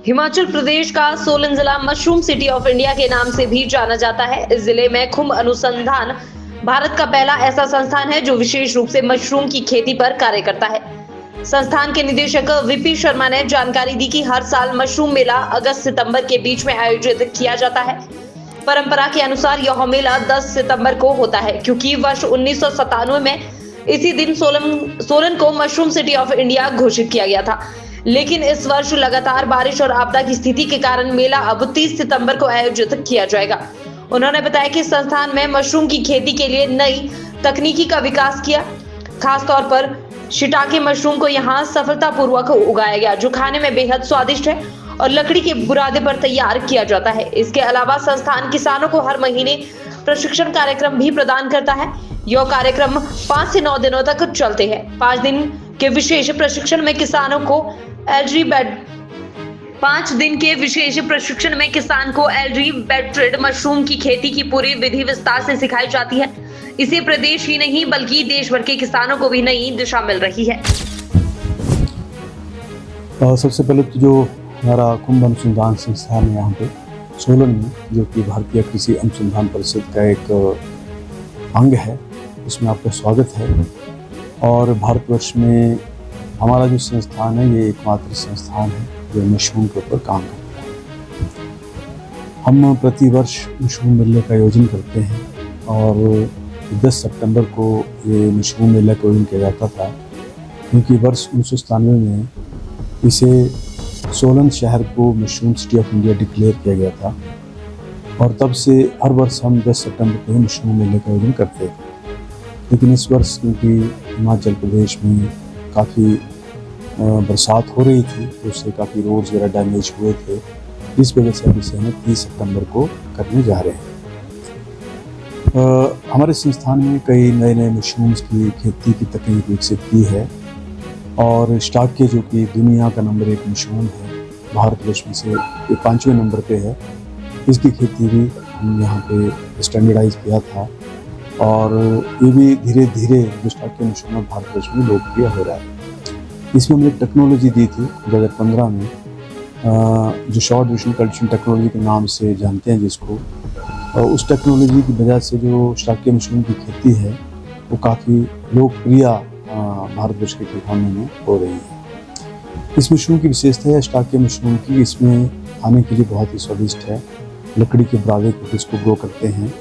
हिमाचल प्रदेश का सोलन जिला mushroom city of India के नाम से भी जाना जाता है। इस जिले में खुम्ब अनुसंधान भारत का पहला ऐसा संस्थान है जो विशेष रूप से मशरूम की खेती पर कार्य करता है। संस्थान के निदेशक वीपी शर्मा ने जानकारी दी कि हर साल मशरूम मेला अगस्त सितंबर के बीच में आयोजित किया जाता है। परंपरा के अनुसार यह मेला 10 सितंबर को होता है, क्योंकि वर्ष 1997 में इसी दिन सोलन को मशरूम सिटी ऑफ इंडिया घोषित किया गया था। लेकिन इस वर्ष लगातार बारिश और आपदा की स्थिति के कारण मेला अब 30 सितंबर को आयोजित किया जाएगा। उन्होंने बताया कि संस्थान में मशरूम की खेती के लिए नई तकनीकी का विकास किया। खास तौर पर शिटाके मशरूम को यहाँ सफलतापूर्वक उगाया गया, जो खाने में बेहद स्वादिष्ट है और लकड़ी के बुरादे पर तैयार किया जाता है। इसके अलावा संस्थान किसानों को हर महीने प्रशिक्षण कार्यक्रम भी प्रदान करता है। यह कार्यक्रम 5 से 9 दिनों तक चलते हैं। 5 दिन के विशेष प्रशिक्षण में किसानों को एलजी बेड ट्रेड मशरूम की खेती की पूरी विधि विस्तार से सिखाई जाती है। इसे प्रदेश ही नहीं बल्कि देश भर के किसानों को भी नई दिशा मिल रही है। सबसे पहले तो जो हमारा खुम्ब अनुसंधान संस्थान है यहाँ पे सोलन में, जो कि भारतीय कृषि अनुसंधान परिषद का एक अंग है, उसमें आपका स्वागत है। और भारतवर्ष में हमारा जो संस्थान है ये एकमात्र संस्थान है जो मशरूम के ऊपर काम करता है। हम प्रतिवर्ष मशरूम मेले का आयोजन करते हैं और 10 सितंबर को ये मशरूम मेला का आयोजन किया जाता था, क्योंकि वर्ष 1997 में इसे सोलन शहर को mushroom city of India declare किया गया था। और तब से हर वर्ष हम 10 सितंबर को ही मशरूम मेले का आयोजन करते थे। लेकिन इस वर्ष क्योंकि हिमाचल प्रदेश में काफ़ी बरसात हो रही थी, तो उससे काफ़ी रोड्स वगैरह डैमेज हुए थे। इस वजह से अब इसे हमें 30 सितंबर को करने जा रहे हैं। हमारे संस्थान में कई नए नए मशरूम्स की खेती की तकनीक विकसित की है। और स्टाके जो कि दुनिया का नंबर 1 मशरूम है, भारतवर्ष में से ये 5वें नंबर पे है, इसकी खेती भी हम यहाँ पे स्टैंडर्डाइज किया था। और ये भी धीरे धीरे जो स्टाके मशरूम भारतवर्ष में लोकप्रिय हो रहा है। इसमें हमने टेक्नोलॉजी दी थी 2015 में, जो शॉर्ट ड्यूरेशन कल्टीवेशन टेक्नोलॉजी के नाम से जानते हैं जिसको। और उस टेक्नोलॉजी की वजह से जो स्टाके मशरूम की खेती है वो काफ़ी लोकप्रिय भारतवर्ष के किसानों में हो रही है। इस मशरूम की विशेषता है स्टाके मशरूम की, इसमें खाने के लिए बहुत ही स्वादिष्ट है। लकड़ी के बुरादे को इसको ग्रो करते हैं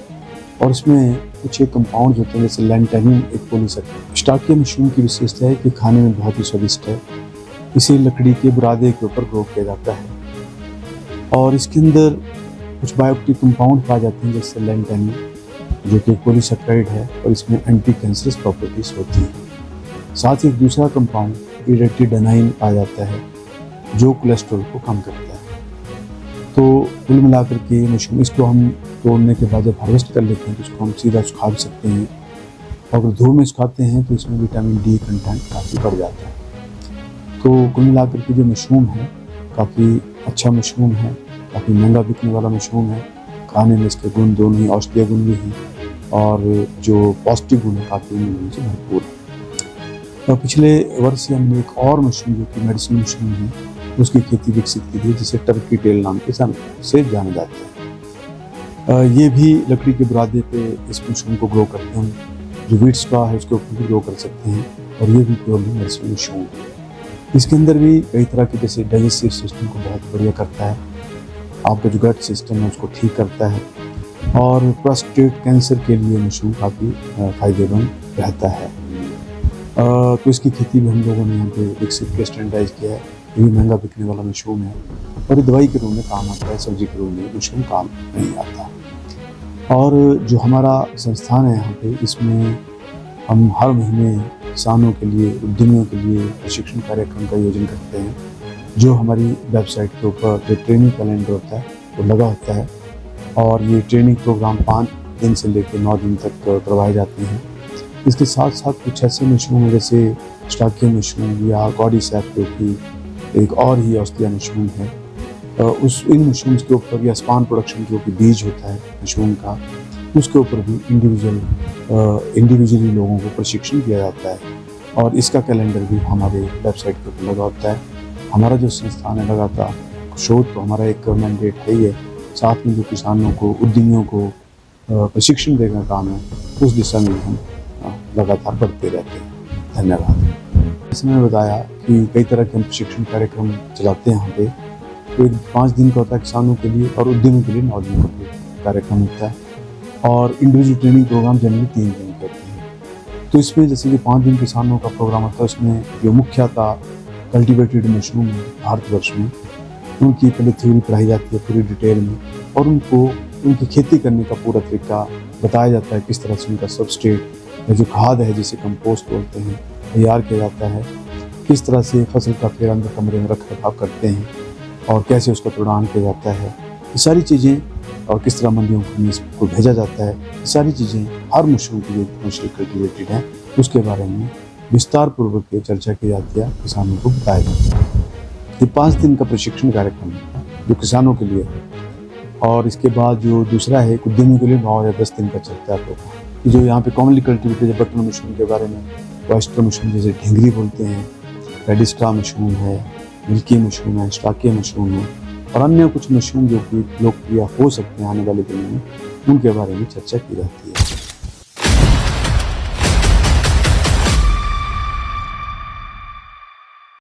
और इसमें कुछ एक कंपाउंड होते हैं जैसे लैंटेनिन एक पॉलीसेकेराइड। स्टाके मशरूम की विशेषता है कि खाने में बहुत ही स्वादिष्ट है। इसे लकड़ी के बुरादे के ऊपर ग्रो किया जाता है और इसके अंदर कुछ बायोएक्टिव कंपाउंड पाए जाते हैं जैसे लैंटेनिन, जो कि पॉलीसेकेराइड है और इसमें एंटी कैंसरस प्रॉपर्टीज होती हैं। साथ ही एक दूसरा कंपाउंड इरेटिडाइनाइन पाया जाता है जो कोलेस्ट्रॉल को कम करता है। तो कुल मिलाकर के मशरूम, इसको हम तोड़ने के बाद जब हार्वेस्ट कर लेते हैं तो इसको हम सीधा सुखा भी सकते हैं। और अगर धूप में सुखाते हैं तो इसमें विटामिन डी कंटेंट काफ़ी बढ़ जाता है। तो कुल मिलाकर के जो मशरूम है काफ़ी अच्छा मशरूम है, काफ़ी महंगा बिकने वाला मशरूम है। खाने में इसके गुण दोनों ही औषधीय गुण भी हैं और जो पौष्टिक गुण है काफ़ी उनमें से भरपूर है। और पिछले वर्ष हमने एक और मशरूम जो कि मेडिसिन मशरूम है उसकी खेती विकसित की थी, जिसे टर्की टेल नाम के से जाना जाता है। ये भी लकड़ी के बुरादे पे इस मशरूम को ग्रो करते हैं। जो वीट्स का है उसके ऊपर भी ग्रो कर सकते हैं और ये भी प्योरली मेडिसिन मशरूम है। इसके अंदर भी कई तरह के जैसे डाइजेस्टिव सिस्टम को बहुत बढ़िया करता है, आपका जो गट सिस्टम है उसको ठीक करता है और प्रोस्टेट कैंसर के लिए मशरूम काफ़ी फायदेमंद रहता है। तो इसकी खेती भी हम लोगों ने यहाँ पे विकसित किया, स्टैंडर्डाइज किया है। ये भी महंगा बिकने वाला मशरूम है और ये दवाई के रूप में काम आता है, सब्जी के रूप में मशरूम काम नहीं आता। और जो हमारा संस्थान है यहाँ पे, इसमें हम हर महीने किसानों के लिए, उद्यमियों के लिए प्रशिक्षण कार्यक्रम का आयोजन करते हैं, जो हमारी वेबसाइट के ऊपर जो ट्रेनिंग कैलेंडर होता है वो लगा होता है। और ये ट्रेनिंग प्रोग्राम 5 दिन से लेकर 9 दिन तक करवाए जाते हैं। इसके साथ साथ कुछ ऐसे मशरूम जैसे स्टाके मशरूम या कॉर्डिसेप्स, जो कि एक और ही औषधीय मशरूम है, इन मशरूम्स के ऊपर या स्पान प्रोडक्शन जो कि बीज होता है मशरूम का, उसके ऊपर भी इंडिविजुअली लोगों को प्रशिक्षण दिया जाता है। और इसका कैलेंडर भी हमारे वेबसाइट पर लगा होता है। हमारा जो संस्थान है लगातार शोध तो हमारा एक मैंडेट है ही है, साथ में जो किसानों को, उद्यमियों को प्रशिक्षण देने का काम है, उस दिशा में हम लगातार बढ़ते रहते हैं। धन्यवाद। जैसे मैंने बताया कि कई तरह के हम प्रशिक्षण कार्यक्रम चलाते हैं यहाँ पे। तो एक 5 दिन का होता है किसानों के लिए और उद्यमियों के लिए 9 दिन का कार्यक्रम होता है, और इंडिविजुअल ट्रेनिंग प्रोग्राम जनरली 3 दिन के होते हैं। तो इसमें जैसे कि 5 दिन किसानों का प्रोग्राम होता है, उसमें जो मुख्यतः कल्टिवेटेड मशरूम है भारतवर्ष में, उनकी पहले थ्योरी पढ़ाई जाती है पूरी डिटेल में, और उनको उनकी खेती करने का पूरा तरीका बताया जाता है, किस तरह से उनका सबस्ट्रेट या जो खाद है जिसे कंपोस्ट बोलते हैं तैयार किया जाता है, किस तरह से फसल का फिर अंदर कमरे में रख रखाव करते हैं और कैसे उसका प्रदान किया जाता है, ये सारी चीज़ें, और किस तरह मंडियों में इसको भेजा जाता है, ये सारी चीज़ें हर मशरूम की जो कमर्शियल कल्टिवेटेड है उसके बारे में विस्तार पूर्वक चर्चा की जाती है, किसानों को बताया जाता है। ये 5 दिन का प्रशिक्षण कार्यक्रम है जो किसानों के लिए है, और इसके बाद जो दूसरा है उद्यमियों के लिए 9 या 10 दिन का चलता है प्रोग्राम, कि जो यहाँ पे कॉमनली कल्टिवेटेड है बटन मशरूम के बारे में, ऑयस्टर मशरूम जैसे ढिंगरी बोलते हैं, रेडिस्ट्रा मशरूम है, मिल्की मशरूम है, स्टाकी मशरूम है, और अन्य कुछ मशरूम जो कि लोकप्रिय हो सकते हैं आने वाले दिनों में, उनके बारे में चर्चा की जाती है।